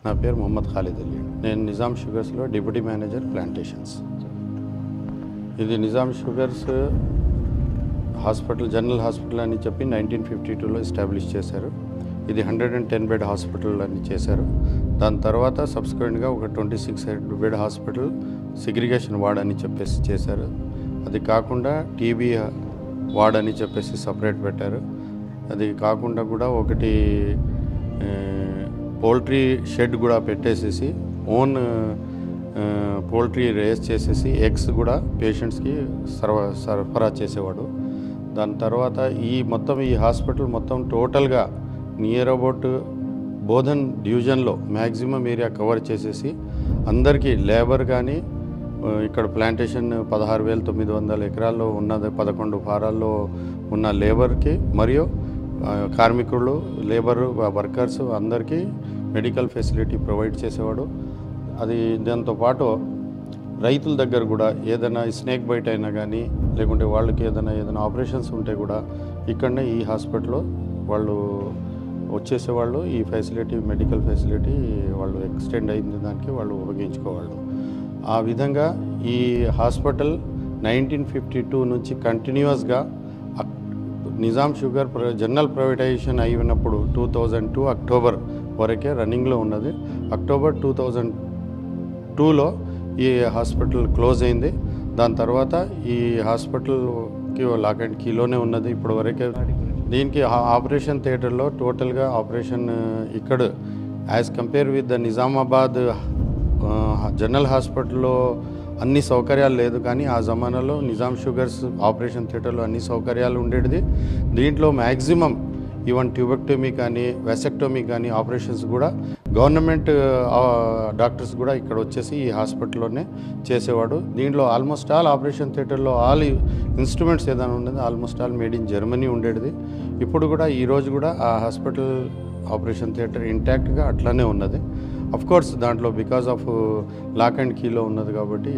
నా పేరు మొహమ్మద్ ఖాలిద్ అలీ. నేను నిజాం షుగర్స్లో డిప్యూటీ మేనేజర్ ప్లాంటేషన్స్. ఇది Nizam sugars hospital, general hospital అని చెప్పి 1952లో ఎస్టాబ్లిష్ చేశారు. ఇది 110 బెడ్ హాస్పిటల్ అని చేశారు. దాని తర్వాత సబ్సిక్వెంట్గా ఒక 26 బెడ్ హాస్పిటల్ సెగ్రిగేషన్ వార్డ్ అని చెప్పేసి చేశారు. అది కాకుండా టీబీ వార్డ్ అని చెప్పేసి సపరేట్ పెట్టారు. అది కాకుండా కూడా ఒకటి పౌల్ట్రీ షెడ్ కూడా పెట్టేసేసి ఓన్ పౌల్ట్రీ రేస్ చేసేసి ఎగ్స్ కూడా పేషెంట్స్కి సరఫరా చేసేవాడు. దాని తర్వాత ఈ హాస్పిటల్ మొత్తం టోటల్గా నియర్ అబౌట్ బోధన్ డివిజన్లో మ్యాక్సిమం ఏరియా కవర్ చేసేసి అందరికీ లేబర్ కానీ ఇక్కడ ప్లాంటేషన్ 16,900 ఎకరాల్లో ఉన్నది, 11 ఫారాల్లో ఉన్న లేబర్కి మరియు కార్మికులు, లేబరు, వర్కర్స్ అందరికీ మెడికల్ ఫెసిలిటీ ప్రొవైడ్ చేసేవాడు. అది దాంతోపాటు రైతుల దగ్గర కూడా ఏదైనా స్నేక్ బైట్ అయినా కానీ లేకుంటే వాళ్ళకి ఏదైనా ఆపరేషన్స్ ఉంటే కూడా ఇక్కడనే ఈ హాస్పిటల్లో వాళ్ళు వచ్చేసేవాళ్ళు. ఈ ఫెసిలిటీ, మెడికల్ ఫెసిలిటీ వాళ్ళు ఎక్స్టెండ్ అయింది దానికి వాళ్ళు ఉపయోగించుకోవాలి. ఆ విధంగా ఈ హాస్పిటల్ 1952 నుంచి కంటిన్యూస్గా నిజాం షుగర్ జనరల్ ప్రైవేటైజేషన్ అయినప్పుడు 2002 అక్టోబర్ వరకే రన్నింగ్లో ఉన్నది. అక్టోబర్ 2002లో ఈ హాస్పిటల్ క్లోజ్ అయింది. దాని తర్వాత ఈ హాస్పిటల్కి లాక్ అండ్ కీలోనే ఉన్నది ఇప్పటి వరకే. దీనికి ఆపరేషన్ థియేటర్లో టోటల్గా ఆపరేషన్ ఇక్కడ as compare with the Nizamabad general హాస్పిటల్లో అన్ని సౌకర్యాలు లేదు, కానీ ఆ జమానాలో నిజాం షుగర్స్ ఆపరేషన్ థియేటర్లో అన్ని సౌకర్యాలు ఉండేది. దీంట్లో మ్యాక్సిమం ఈవెన్ ట్యూబెక్టమీ కానీ వెసెక్టమీ కానీ ఆపరేషన్స్ కూడా గవర్నమెంట్ డాక్టర్స్ కూడా ఇక్కడ వచ్చేసి ఈ హాస్పిటల్లోనే చేసేవాడు. దీంట్లో ఆల్మోస్ట్ ఆల్ ఆపరేషన్ థియేటర్లో ఆల్ ఇన్స్ట్రుమెంట్స్ ఏదైనా ఉండేది almost all made in Germany ఉండేది. ఇప్పుడు కూడా ఈరోజు కూడా ఆ హాస్పిటల్ ఆపరేషన్ థియేటర్ ఇంటాక్ట్గా అట్లానే ఉన్నది. అఫ్ కోర్స్ దాంట్లో బికాజ్ ఆఫ్ లాక్ అండ్ కీలో ఉన్నది కాబట్టి